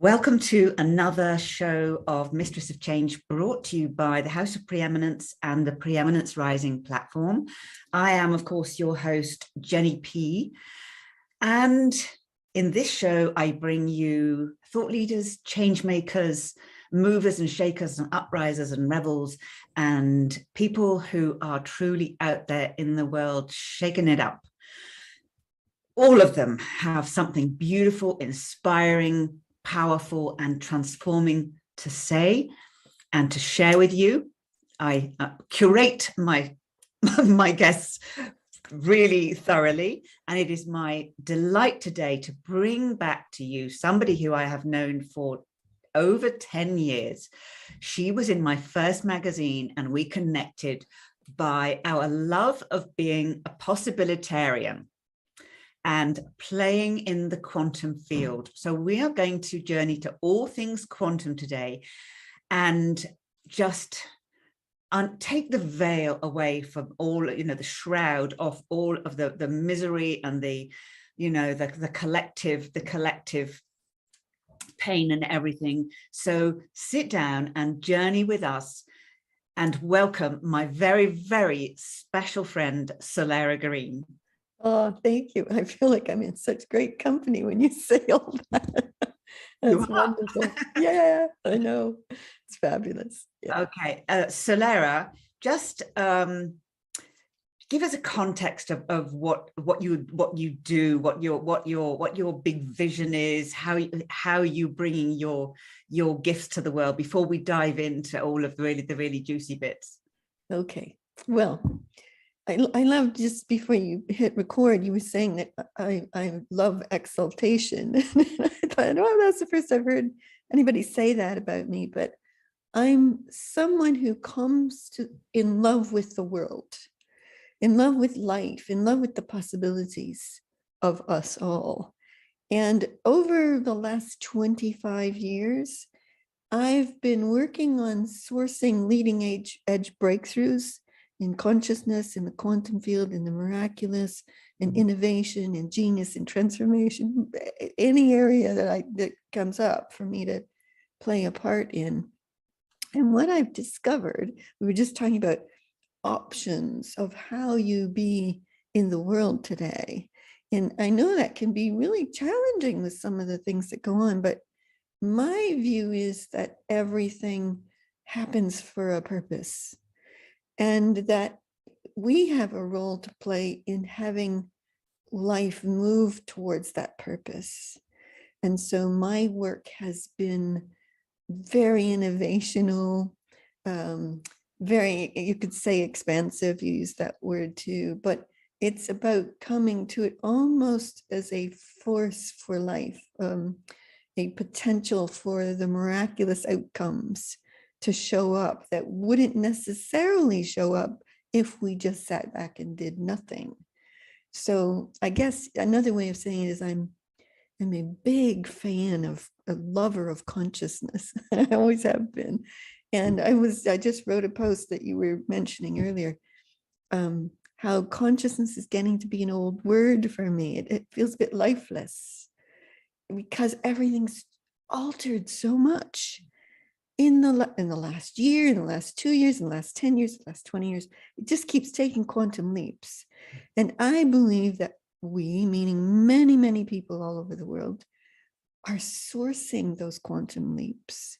Welcome to another show of Mistress of Change, brought to you by the House of Preeminence and the Preeminence Rising platform. I am, of course, your host, Jenny P. And in this show, I bring you thought leaders, change makers, movers and shakers and uprisers and rebels, and people who are truly out there in the world, shaking it up. All of them have something beautiful, inspiring, powerful and transforming to say and to share with you. I curate my guests really thoroughly, and it is my delight today to bring back to you somebody who I have known for over 10 years. She was in my first magazine and we connected by our love of being a possibilitarian and playing in the quantum field. So we are going to journey to all things quantum today and just take the veil away from all, the shroud of all of the misery and the collective pain and everything. So sit down and journey with us and welcome my very, very special friend, Soleira Green. Oh, thank you. I feel like I'm in such great company when you say all that. That's wonderful. Yeah, I know. It's fabulous. Yeah. Okay. Soleira, just give us a context of what you do, what your big vision is, how you bringing your gifts to the world before we dive into all of the really juicy bits. Okay. Well, I love, just before you hit record, you were saying that I love exaltation. I thought, oh, that's the first I've heard anybody say that about me, but I'm someone who comes in love with the world, in love with life, in love with the possibilities of us all. And over the last 25 years, I've been working on sourcing leading edge breakthroughs in consciousness, in the quantum field, in the miraculous, in innovation, in genius, in transformation, any area that comes up for me to play a part in. And what I've discovered, we were just talking about options of how you be in the world today. And I know that can be really challenging with some of the things that go on, but my view is that everything happens for a purpose, and that we have a role to play in having life move towards that purpose. And so my work has been very innovational, very, you could say expansive, you use that word too, but it's about coming to it almost as a force for life, a potential for the miraculous outcomes to show up that wouldn't necessarily show up if we just sat back and did nothing. So I guess another way of saying it is I'm a big fan of, a lover of consciousness. I always have been. And I just wrote a post that you were mentioning earlier, how consciousness is getting to be an old word for me. It feels a bit lifeless because everything's altered so much in the last year, in the last 2 years, in the last 10 years, the last 20 years. It just keeps taking quantum leaps. And I believe that we, meaning many, many people all over the world, are sourcing those quantum leaps,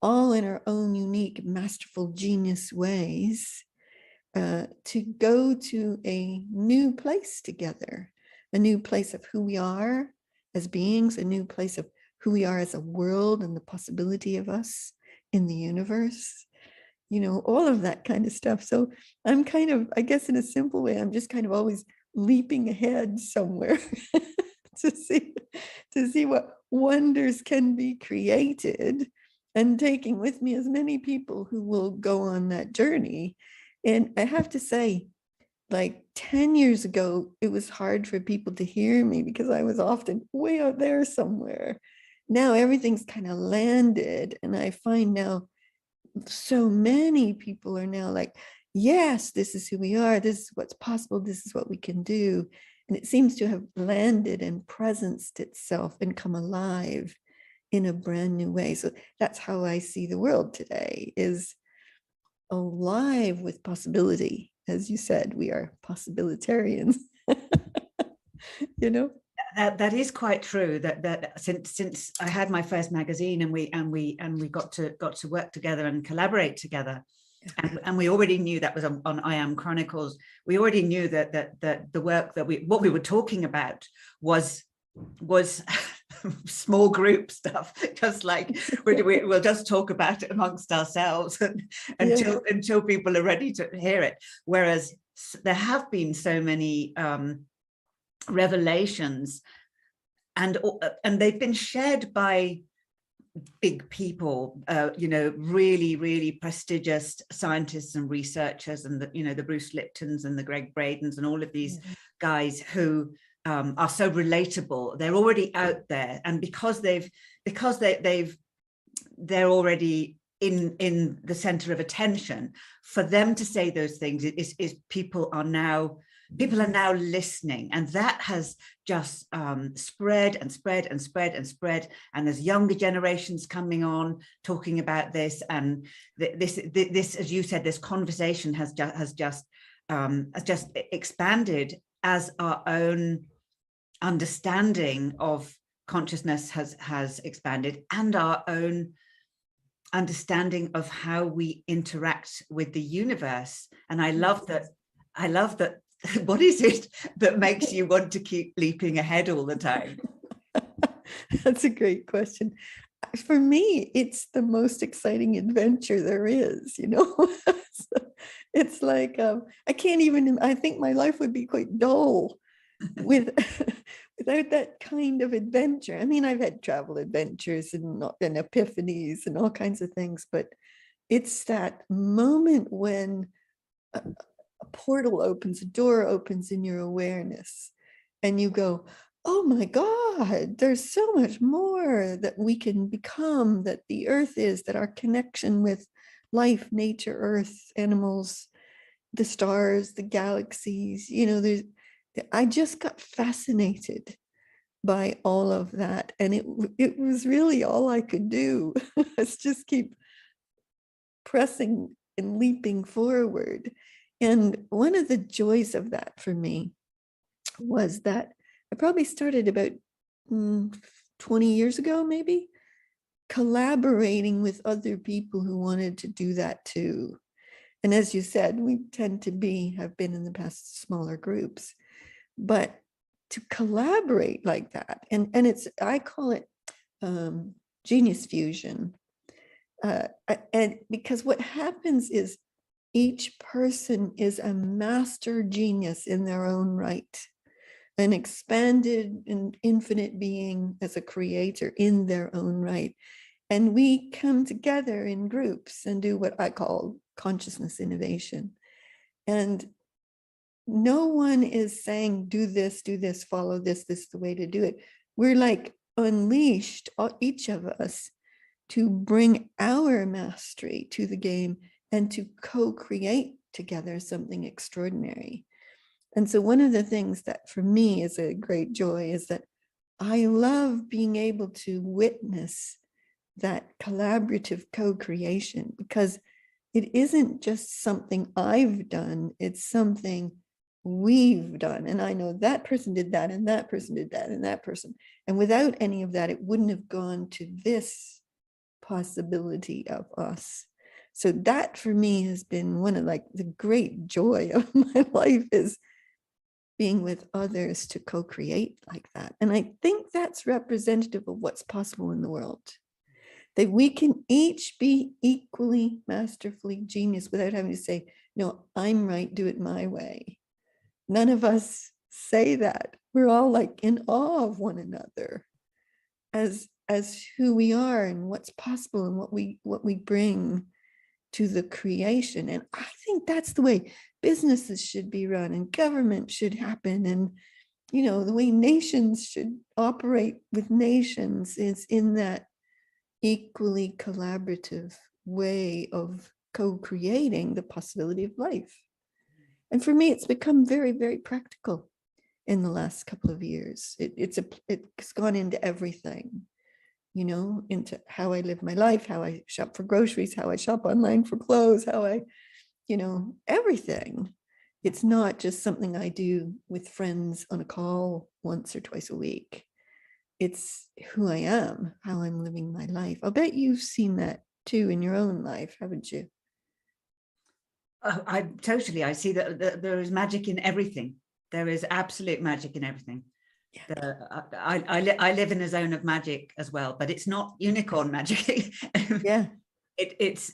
all in our own unique, masterful, genius ways, to go to a new place together, a new place of who we are as beings, a new place of who we are as a world and the possibility of us in the universe, all of that kind of stuff. So I'm kind of, I guess in a simple way, I'm just kind of always leaping ahead somewhere to see what wonders can be created, and taking with me as many people who will go on that journey. And I have to say, like 10 years ago, it was hard for people to hear me because I was often way out there somewhere. Now everything's kind of landed, and I find now so many people are now like, yes, this is who we are, this is what's possible, this is what we can do. And it seems to have landed and presenced itself and come alive in a brand new way. So that's how I see the world today, is alive with possibility. As you said, we are possibilitarians. You know? That is quite true. That since I had my first magazine, and we got to work together and collaborate together, and we already knew that was on I Am Chronicles. We already knew that the work that what we were talking about was small group stuff, just like we'll just talk about it amongst ourselves until people are ready to hear it. Whereas there have been so many revelations, and they've been shared by big people, really prestigious scientists and researchers, and the Bruce Liptons and the Greg Bradens and all of these guys who are so relatable. They're already out there, and because they're already in the center of attention, for them to say those things is people are now listening, and that has just spread and spread and spread and spread. And there's younger generations coming on talking about this, and this, as you said, this conversation has just expanded as our own understanding of consciousness has expanded, and our own understanding of how we interact with the universe. And I love that. What is it that makes you want to keep leaping ahead all the time? That's a great question. For me, it's the most exciting adventure there is, It's like, I think my life would be quite dull without that kind of adventure. I mean, I've had travel adventures and epiphanies and all kinds of things, but it's that moment when a portal opens, a door opens in your awareness, and you go, oh my God, there's so much more that we can become, that the earth is, that our connection with life, nature, earth, animals, the stars, the galaxies, I just got fascinated by all of that. And it was really all I could do. Is just keep pressing and leaping forward. And one of the joys of that for me was that I probably started about 20 years ago, maybe, collaborating with other people who wanted to do that too. And as you said, we tend to have been in the past smaller groups, but to collaborate like that, and I call it genius fusion. And because what happens is each person is a master genius in their own right, an expanded and infinite being as a creator in their own right. And we come together in groups and do what I call consciousness innovation. And no one is saying, do this, follow this is the way to do it. We're like unleashed, each of us, to bring our mastery to the game and to co-create together something extraordinary. And so one of the things that for me is a great joy is that I love being able to witness that collaborative co-creation, because it isn't just something I've done, it's something we've done. And I know that person did that, and that person did that, and that person. And without any of that, it wouldn't have gone to this possibility of us. So that for me has been one of the great joy of my life, is being with others to co-create like that. And I think that's representative of what's possible in the world, that we can each be equally masterfully genius without having to say, no, I'm right, do it my way. None of us say that. We're all in awe of one another as who we are and what's possible and what we bring to the creation. And I think that's the way businesses should be run, and government should happen, and the way nations should operate with nations is in that equally collaborative way of co-creating the possibility of life. And for me, it's become very, very practical in the last couple of years. It's gone into everything. into how I live my life, how I shop for groceries, how I shop online for clothes, how I, everything. It's not just something I do with friends on a call once or twice a week. It's who I am, how I'm living my life. I'll bet you've seen that too in your own life, haven't you? I see that there is magic in everything. There is absolute magic in everything. Yeah. I live in a zone of magic as well, but it's not unicorn magic. Yeah. It's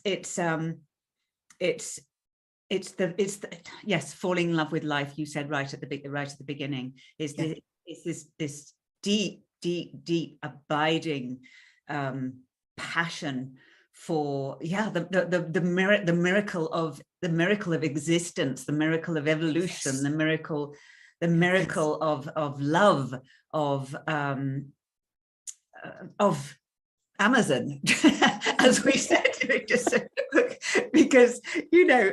yes, falling in love with life. You said right at the beginning is this deep abiding passion for the miracle of existence, the miracle of evolution, Yes. the miracle of love, of Amazon, as we said, because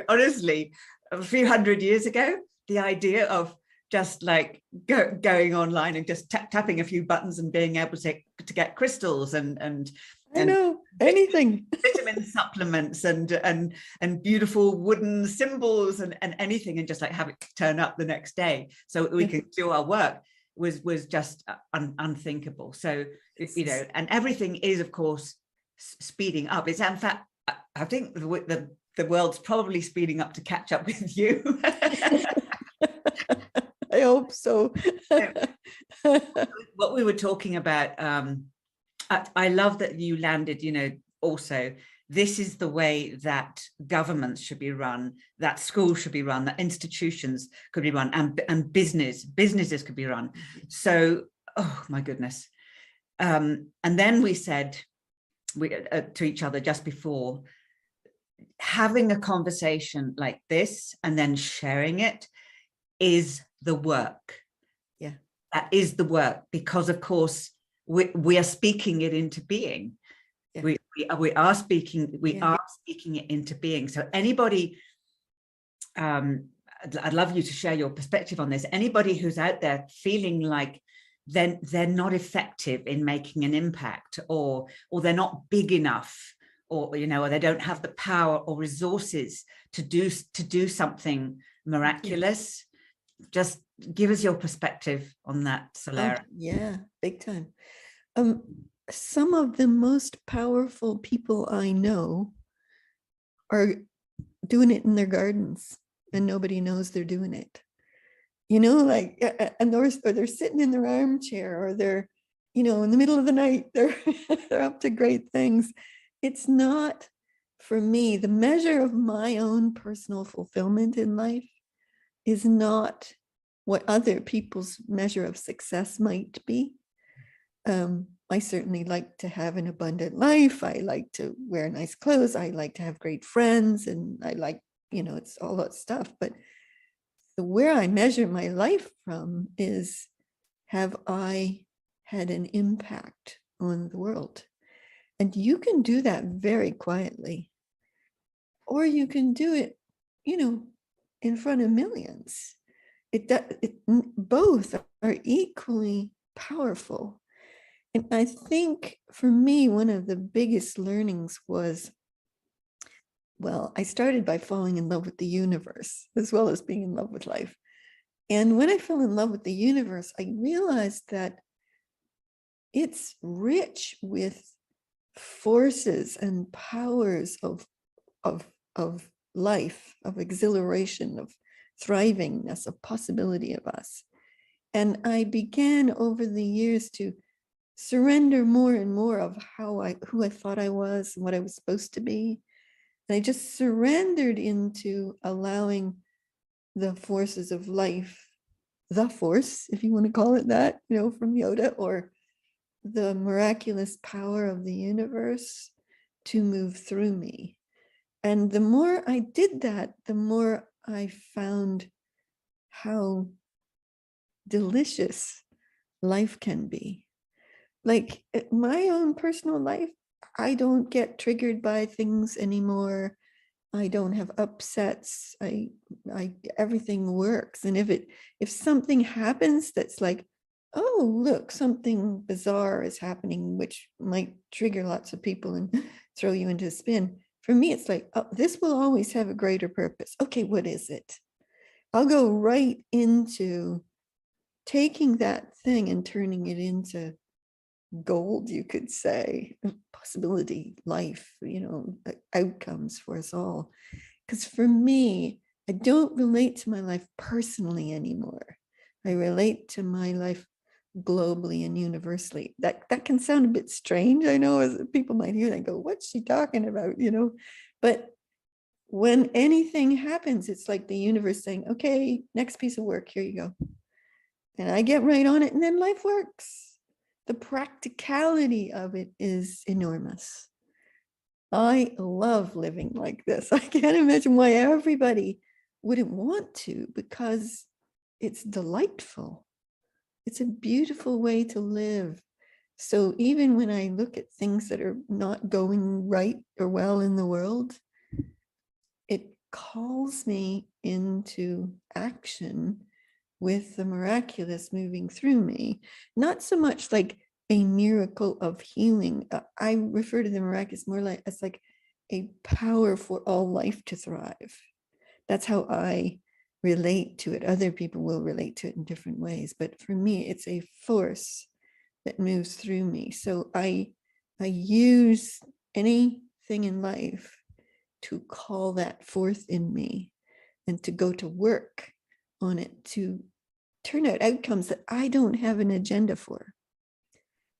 honestly, a few hundred years ago, the idea of just like going online and just tapping a few buttons and being able to get crystals and I know anything, vitamin supplements and beautiful wooden symbols and anything, and just like have it turn up the next day so we can do our work was just unthinkable. So and everything is of course speeding up. It's in fact, I think the world's probably speeding up to catch up with you. I hope so. What we were talking about, I love that you landed, also this is the way that governments should be run, that schools should be run, that institutions could be run, and businesses could be run. So, oh my goodness. And then we said to each other just before, having a conversation like this and then sharing it is the work. Yeah. That is the work, because of course we are speaking it into being. Yeah. We are speaking it into being. So anybody, I'd love you to share your perspective on this. Anybody who's out there feeling like they're not effective in making an impact, or they're not big enough, or or they don't have the power or resources to do something miraculous, just give us your perspective on that, Soleira. Yeah, big time. Some of the most powerful people I know are doing it in their gardens and nobody knows they're doing it. And they're sitting in their armchair, or they're, in the middle of the night, they're up to great things. It's not, for me, the measure of my own personal fulfillment in life is not what other people's measure of success might be. I certainly like to have an abundant life. I like to wear nice clothes. I like to have great friends, and I like, it's all that stuff. But where I measure my life from is, have I had an impact on the world? And you can do that very quietly, or you can do it, in front of millions. Both are equally powerful. And I think for me, one of the biggest learnings was, I started by falling in love with the universe as well as being in love with life. And when I fell in love with the universe, I realized that it's rich with forces and powers of life, of exhilaration, of thrivingness, of possibility of us. And I began over the years to surrender more and more of who I thought I was and what I was supposed to be. And I just surrendered into allowing the forces of life, the force, if you want to call it that, from Yoda, or the miraculous power of the universe to move through me. And the more I did that, the more I found how delicious life can be. Like my own personal life, I don't get triggered by things anymore. I don't have upsets. I everything works. And if something happens that's like oh, look, something bizarre is happening, which might trigger lots of people and throw you into a spin. For me, it's like, oh, this will always have a greater purpose. Okay, what is it? I'll go right into taking that thing and turning it into gold, you could say, possibility, life, outcomes for us all. Because for me, I don't relate to my life personally anymore. I relate to my life globally and universally. That can sound a bit strange. I know, as people might hear that and go, what's she talking about? But when anything happens, it's like the universe saying, okay, next piece of work, here you go. And I get right on it, and then life works. The practicality of it is enormous. I love living like this. I can't imagine why everybody wouldn't want to, because it's delightful. It's a beautiful way to live. So even when I look at things that are not going right or well in the world, it calls me into action with the miraculous moving through me. Not so much like a miracle of healing. I refer to the miraculous more like as like a power for all life to thrive. That's how I relate to it. Other people will relate to it in different ways, but for me, it's a force that moves through me. So I use anything in life to call that forth in me and to go to work on it to turn out outcomes that I don't have an agenda for.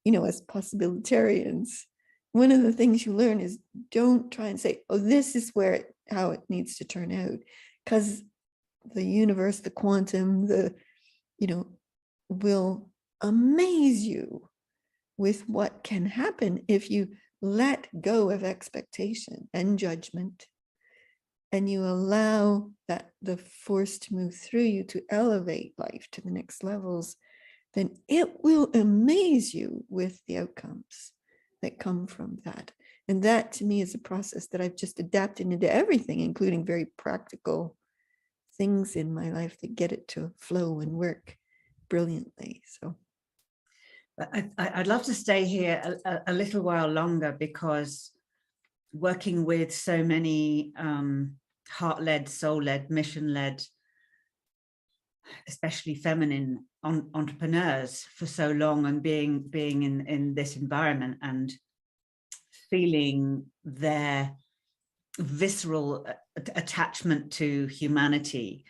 As possibilitarians, one of the things you learn is don't try and say, oh, this is how it needs to turn out, because the universe, the quantum, will amaze you with what can happen if you let go of expectation and judgment, and you allow the force to move through you to elevate life to the next levels. Then it will amaze you with the outcomes that come from that. And that, to me, is a process that I've just adapted into everything, including very practical things in my life that get it to flow and work brilliantly. So I'd love to stay here a little while longer, because working with so many heart-led, soul-led, mission-led, especially feminine entrepreneurs for so long, and being in this environment and feeling their visceral attachment to humanity,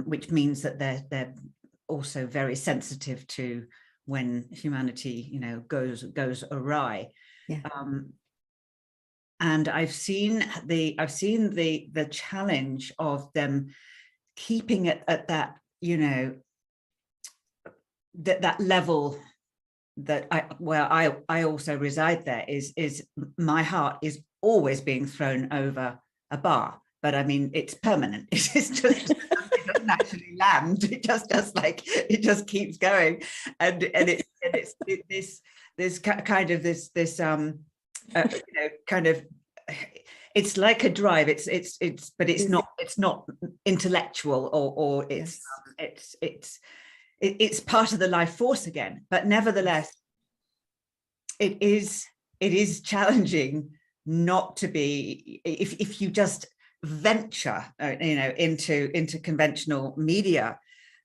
which means that they're also very sensitive to when humanity goes awry. yeah. And I've seen the challenge of them keeping it at that that level that I also reside there. Is my heart is always being thrown over a bar, but I mean, it's permanent. It's just it doesn't actually land. It just keeps going, and it's this kind of this kind of, it's like a drive. But it's not intellectual, or it's part of the life force again. But nevertheless, it is challenging not to be, if you just venture into conventional media,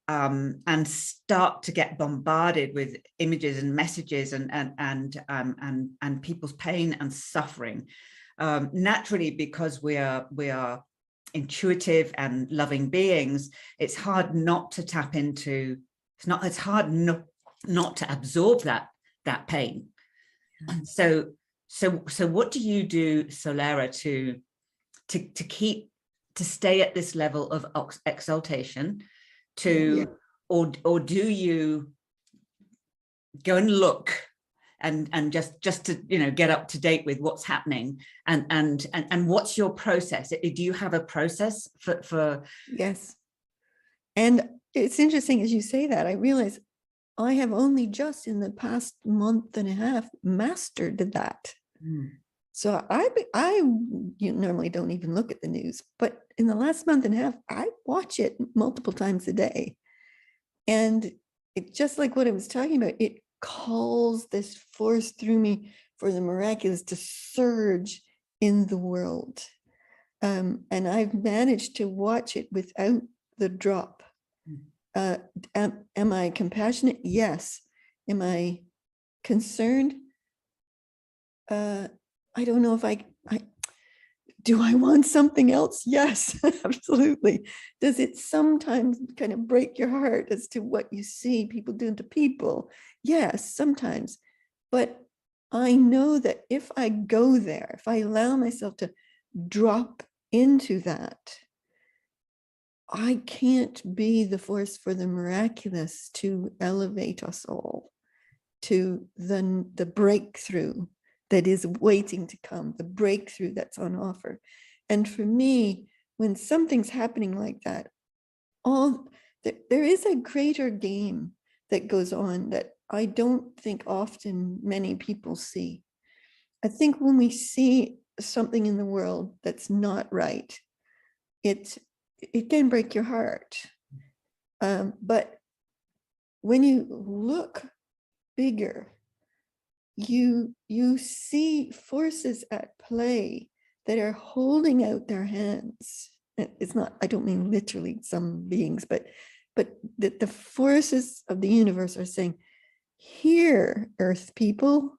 and start to get bombarded with images and messages and people's pain and suffering, naturally, because we are intuitive and loving beings. It's hard not to tap into. It's hard not to absorb that pain. So what do you do, Soleira, to stay at this level of exaltation, or do you go and look and just to get up to date with what's happening, and what's your process? Do you have a process for Yes. And it's interesting as you say that, I realize I have only just in the past month and a half mastered that. So I normally don't even look at the news, but in the last month and a half, I watch it multiple times a day. And it just like what I was talking about, it calls this force through me for the miraculous to surge in the world. And I've managed to watch it without the drop. Am I compassionate? Yes. Am I concerned? I don't know if do I want something else? Yes, absolutely. Does it sometimes kind of break your heart as to what you see people doing to people? Yes, sometimes. But I know that if I go there, if I allow myself to drop into that, I can't be the force for the miraculous to elevate us all to the breakthrough that is waiting to come, the breakthrough that's on offer. And for me, when something's happening like that, there is a greater game that goes on that I don't think often many people see. I think when we see something in the world that's not right, it can break your heart. But when you look bigger, you see forces at play that are holding out their hands. It's not, I don't mean literally some beings, but that the forces of the universe are saying, here, Earth people,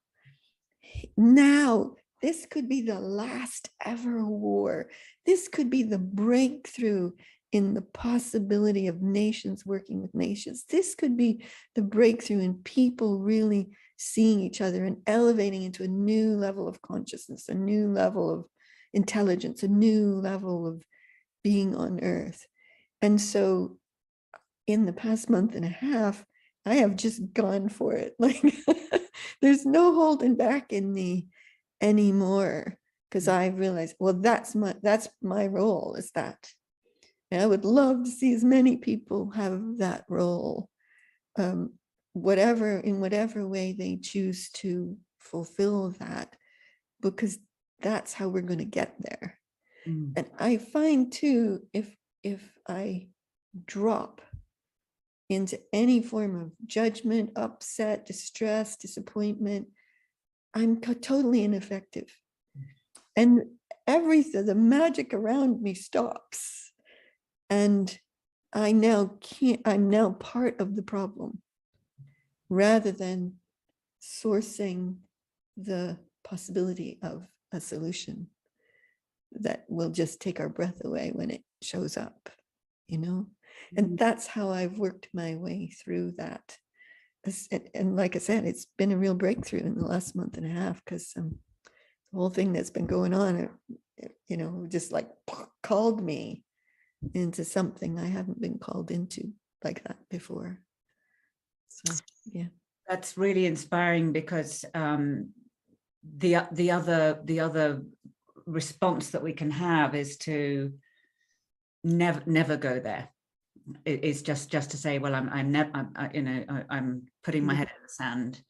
now this could be the last ever war. This could be the breakthrough in the possibility of nations working with nations. This could be the breakthrough in people really seeing each other and elevating into a new level of consciousness, a new level of intelligence, a new level of being on Earth. And so in the past month and a half, I have just gone for it. Like there's no holding back in me anymore, because I realized, well, that's my role, is that. And I would love to see as many people have that role, in whatever way they choose to fulfill that, because that's how we're going to get there. And I find too, if I drop into any form of judgment, upset, distress, disappointment, I'm totally ineffective. And everything, the magic around me stops. And I'm now part of the problem rather than sourcing the possibility of a solution that will just take our breath away when it shows up, And that's how I've worked my way through that. And like I said, it's been a real breakthrough in the last month and a half, because the whole thing that's been going on, just like called me into something I haven't been called into like that before. So yeah, that's really inspiring, because the other response that we can have is to never go there. It's just to say, well, I'm putting my head in the sand.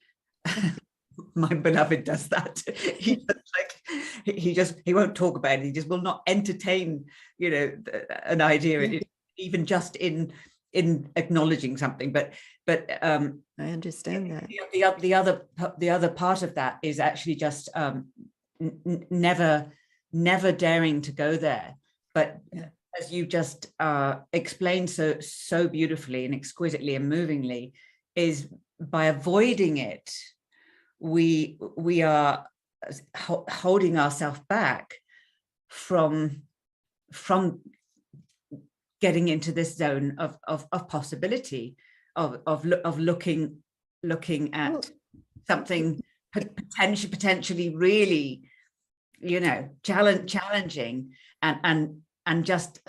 My beloved does that. He won't talk about it. He just will not entertain, an idea, even just in acknowledging something. But I understand that. The other part of that is actually just never daring to go there. But as you just explained so beautifully and exquisitely and movingly, is by avoiding it, we are holding ourselves back from getting into this zone of possibility, of looking at something potentially really, challenging, and just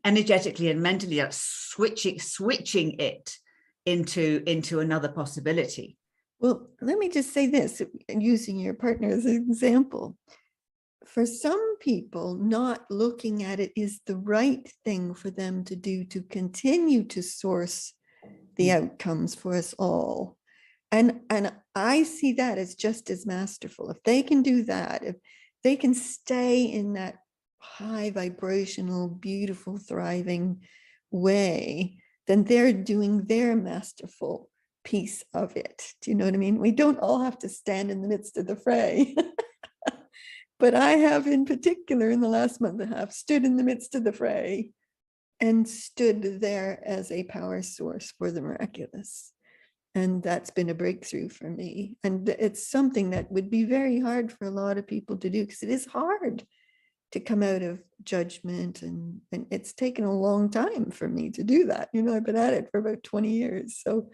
energetically and mentally switching it into another possibility. Well, let me just say this, using your partner as an example. For some people, not looking at it is the right thing for them to do, to continue to source the outcomes for us all. And I see that as just as masterful. If they can do that, if they can stay in that high vibrational, beautiful, thriving way, then they're doing their masterful piece of it. Do you know what I mean? We don't all have to stand in the midst of the fray. But I have, in particular, in the last month and a half, stood in the midst of the fray and stood there as a power source for the miraculous. And that's been a breakthrough for me. And it's something that would be very hard for a lot of people to do, because it is hard to come out of judgment. And it's taken a long time for me to do that. You know, I've been at it for about 20 years. So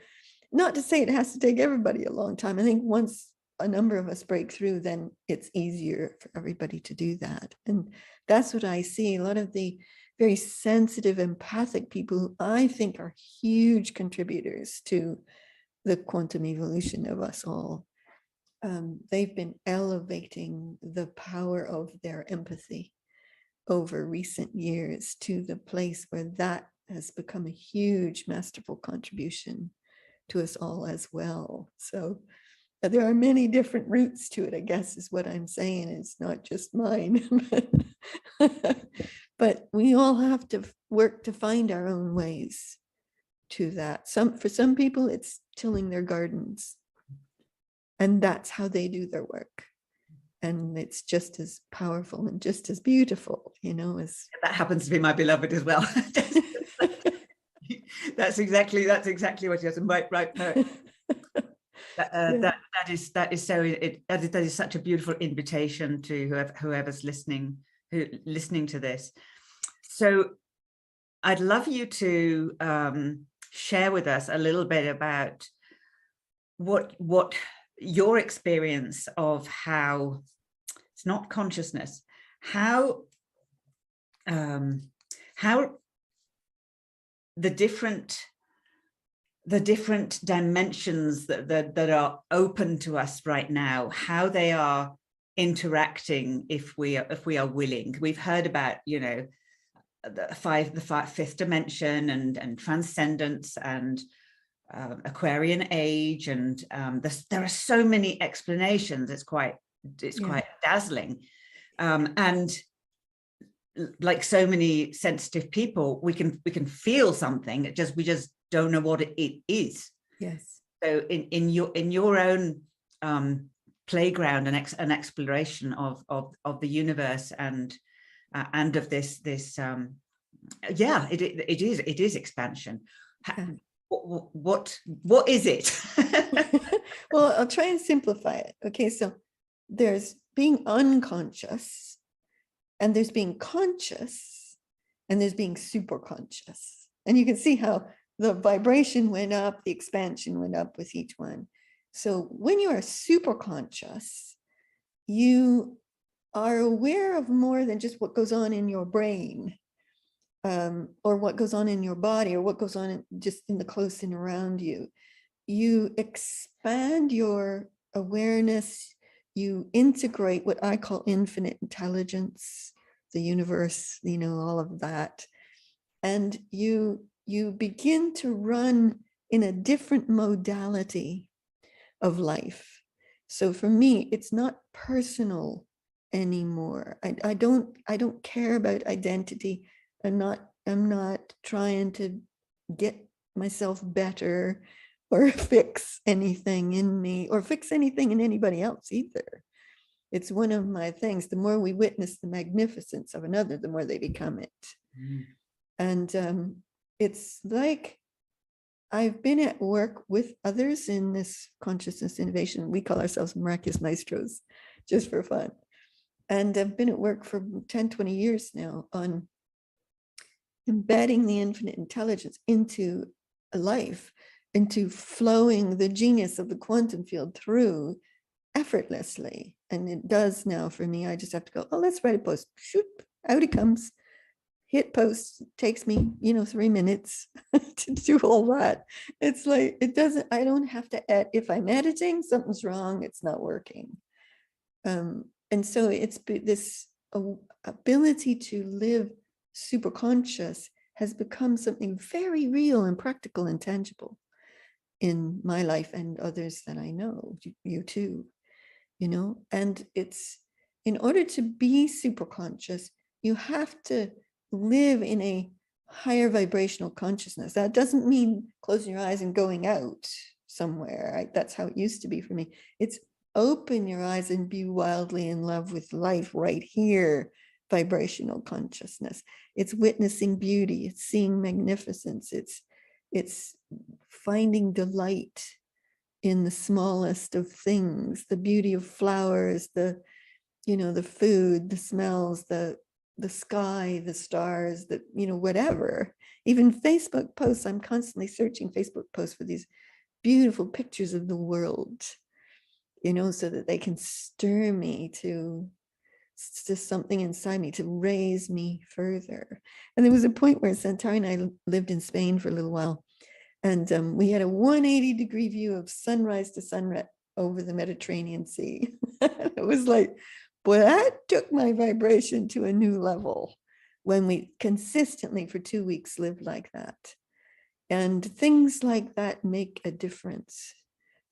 not to say it has to take everybody a long time. I think once a number of us break through, then it's easier for everybody to do that. And that's what I see. A lot of the very sensitive, empathic people who I think are huge contributors to the quantum evolution of us all, they've been elevating the power of their empathy over recent years to the place where that has become a huge, masterful contribution to us all as well. So there are many different routes to it, I guess, is what I'm saying. It's not just mine. But we all have to work to find our own ways to that. For some people, it's tilling their gardens. And that's how they do their work. And it's just as powerful and just as beautiful, you know, as that happens to be my beloved as well. That's exactly what you said. Right. No. That is such a beautiful invitation to whoever's listening to this. So I'd love you to share with us a little bit about what your experience of how it's not consciousness, how the different dimensions that are open to us right now, how they are interacting if we are willing. We've heard about, you know, the fifth dimension and transcendence and Aquarian age, and there are so many explanations. It's quite dazzling, and like so many sensitive people, we can feel something. We just don't know what it is. Yes. So in your own playground and exploration of the universe and of this it is expansion. Yeah. What is it? Well, I'll try and simplify it. Okay, so there's being unconscious, and there's being conscious, and there's being super conscious. And you can see how the vibration went up, the expansion went up with each one. So when you are super conscious, you are aware of more than just what goes on in your brain, or what goes on in your body, or what goes on just in the close and around you. You expand your awareness, you integrate what I call infinite intelligence, the universe, you know, all of that. And you begin to run in a different modality of life. So for me, it's not personal anymore. I don't care about identity. I'm not trying to get myself better or fix anything in me or fix anything in anybody else either. It's one of my things. The more we witness the magnificence of another, the more they become it. Mm. And it's like I've been at work with others in this consciousness innovation. We call ourselves miraculous maestros, just for fun. And I've been at work for 10, 20 years now on embedding the infinite intelligence into a life, into flowing the genius of the quantum field through effortlessly. And it does now for me. I just have to go, oh, let's write a post. Shoot, out it comes. Hit post. Takes me, 3 minutes to do all that. It's like, I don't have to edit. If I'm editing, something's wrong. It's not working. And so it's this ability to live super conscious has become something very real and practical and tangible in my life and others that I know, you too, and it's, in order to be super conscious, you have to live in a higher vibrational consciousness. That doesn't mean closing your eyes and going out somewhere. Right? That's how it used to be for me. It's open your eyes and be wildly in love with life right here. Vibrational consciousness. It's witnessing beauty. It's seeing magnificence. It's finding delight in the smallest of things, the beauty of flowers, the food, the smells, the sky, the stars, the, whatever. Even Facebook posts, I'm constantly searching Facebook posts for these beautiful pictures of the world, so that they can stir me to something inside me, to raise me further. And there was a point where Centauri and I lived in Spain for a little while, and we had a 180-degree view of sunrise to sunset over the Mediterranean Sea. It was like, boy, that took my vibration to a new level when we consistently for 2 weeks lived like that. And things like that make a difference.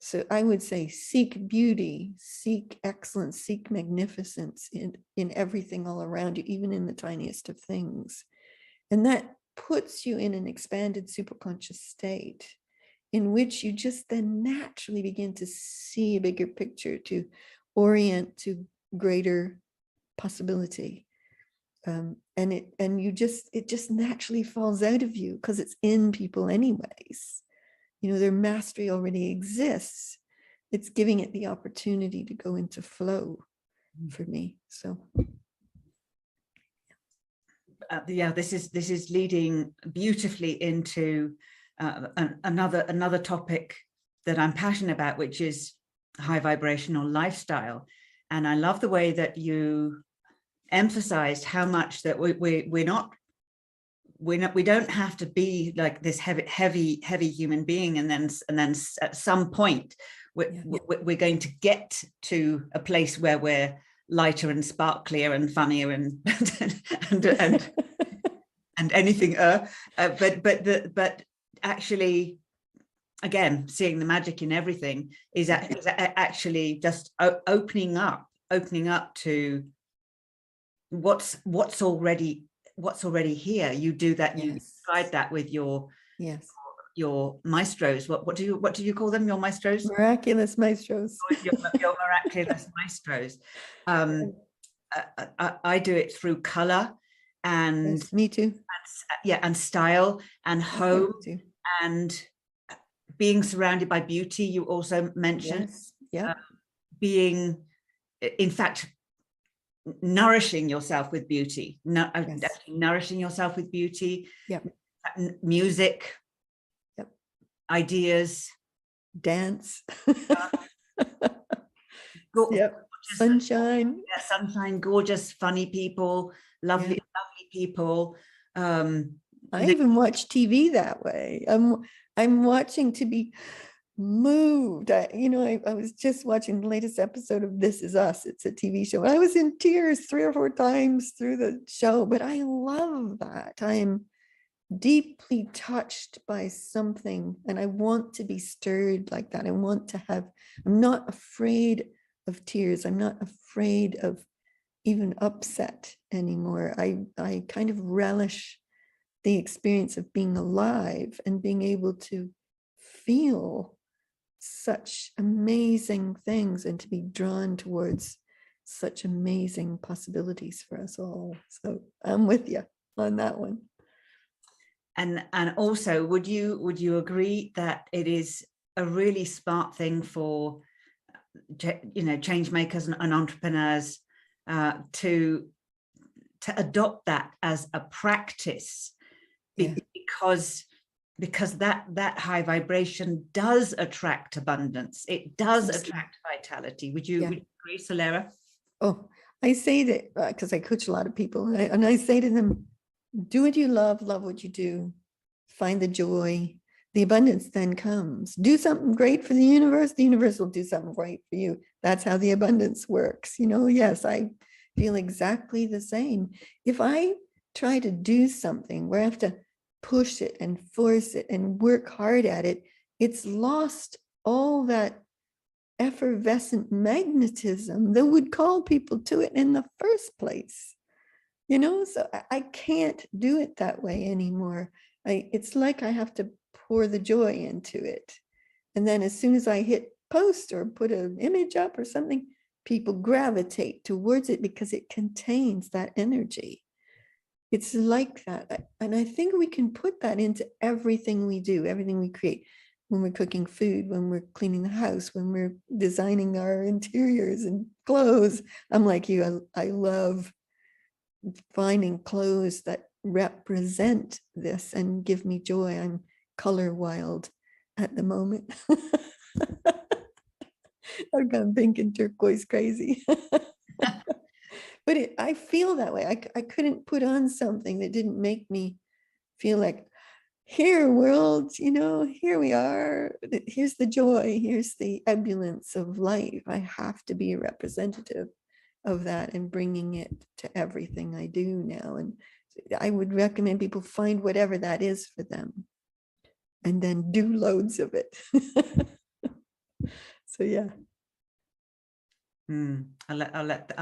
So I would say seek beauty, seek excellence, seek magnificence in everything all around you, even in the tiniest of things. And that puts you in an expanded superconscious state in which you just then naturally begin to see a bigger picture, to orient to greater possibility. And it just naturally falls out of you because it's in people anyways. Their mastery already exists. It's giving it the opportunity to go into flow for me. So yeah, this is leading beautifully into another topic that I'm passionate about, which is high vibrational lifestyle. And I love the way that you emphasized how much that we don't have to be like this heavy human being, and then at some point we're going to get to a place where we're lighter and sparklier and funnier and and anything but actually, again, seeing the magic in everything is actually just opening up to what's already here. You do that. You guide that with your maestros. What do you call them? Your maestros? Miraculous maestros. your miraculous maestros. I do it through color and yes, me too. And style and home and being surrounded by beauty. You also mentioned being, in fact, nourishing yourself with beauty. Nourishing yourself with beauty. Music. Ideas. Dance. Gorgeous, sunshine. Sunshine. Gorgeous, funny people. Lovely people. I even watch TV that way. I'm watching to be moved. I was just watching the latest episode of This Is Us. It's a TV show. I was in tears 3 or 4 times through the show, but I love that. I am deeply touched by something, and I want to be stirred like that. I'm not afraid of tears. I'm not afraid of even upset anymore. I kind of relish the experience of being alive and being able to feel such amazing things and to be drawn towards such amazing possibilities for us all. So I'm with you on that one. And also, would you agree that it is a really smart thing for change makers and entrepreneurs to adopt that as a practice, because that high vibration does attract abundance. It does attract vitality. Would you agree, Soleira? Oh, I say that because I coach a lot of people, and I say to them, do what you love what you do, find the joy, the abundance then comes. Do something great for the universe will do something great for you. That's how the abundance works. Yes, I feel exactly the same. If I try to do something where I have to push it and force it and work hard at it, it's lost all that effervescent magnetism that would call people to it in the first place. you know, so I can't do it that way anymore. It's like I have to pour the joy into it. And then as soon as I hit post or put an image up or something, people gravitate towards it because it contains that energy. It's like that. And I think we can put that into everything we do, everything we create. When we're cooking food, when we're cleaning the house, when we're designing our interiors and clothes. I'm like you, I love finding clothes that represent this and give me joy. I'm color wild at the moment. I've gone pink and turquoise crazy. But I feel that way. I couldn't put on something that didn't make me feel like, here world, you know, here we are. Here's the joy. Here's the ebullience of life. I have to be a representative of that and bringing it to everything I do now. And I would recommend people find whatever that is for them and then do loads of it. So yeah. I'll let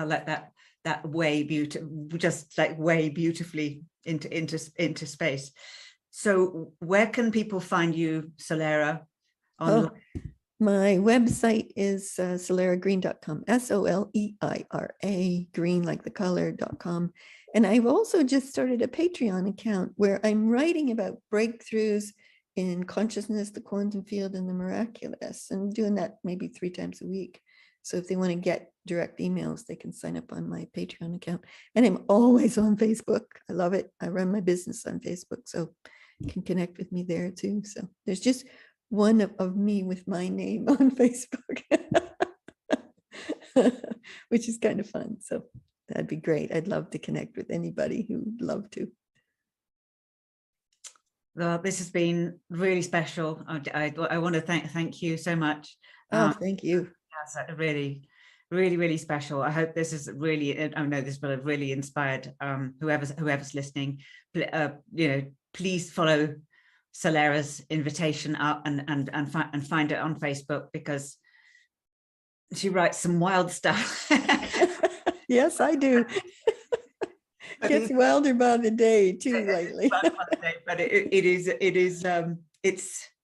that way just like way beautifully into space. So where can people find you, Soleira? Oh, my website is soleiragreen.com, SOLEIRA, green like the color.com. And I've also just started a Patreon account where I'm writing about breakthroughs in consciousness, the quantum field, and the miraculous, and doing that maybe 3 times a week. So if they want to get direct emails, they can sign up on my Patreon account. And I'm always on Facebook. I love it. I run my business on Facebook, so you can connect with me there too. So there's just one of me with my name on Facebook, which is kind of fun. So that'd be great. I'd love to connect with anybody who'd love to. Well, this has been really special. I want to thank you so much. Oh, thank you. That's really special. I hope this is really, I know this will have really inspired whoever's listening. You know, please follow Soleira's invitation up and find it on Facebook, because she writes some wild stuff. Yes, I do. Gets wilder by the day too lately. But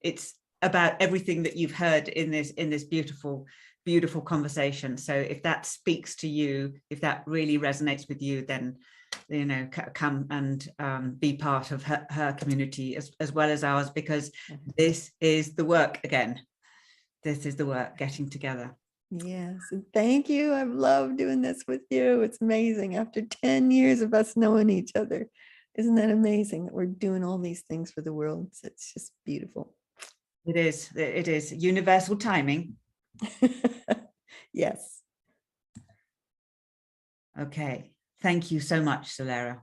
it's about everything that you've heard in this beautiful conversation. So if that speaks to you, if that really resonates with you, then, you know, come and be part of her community as well as ours, because this is the work again. This is the work, getting together. Yes, and thank you. I've loved doing this with you. It's amazing. After 10 years of us knowing each other, isn't that amazing that we're doing all these things for the world? It's just beautiful. It is universal timing. Yes. Okay. Thank you so much, Soleira.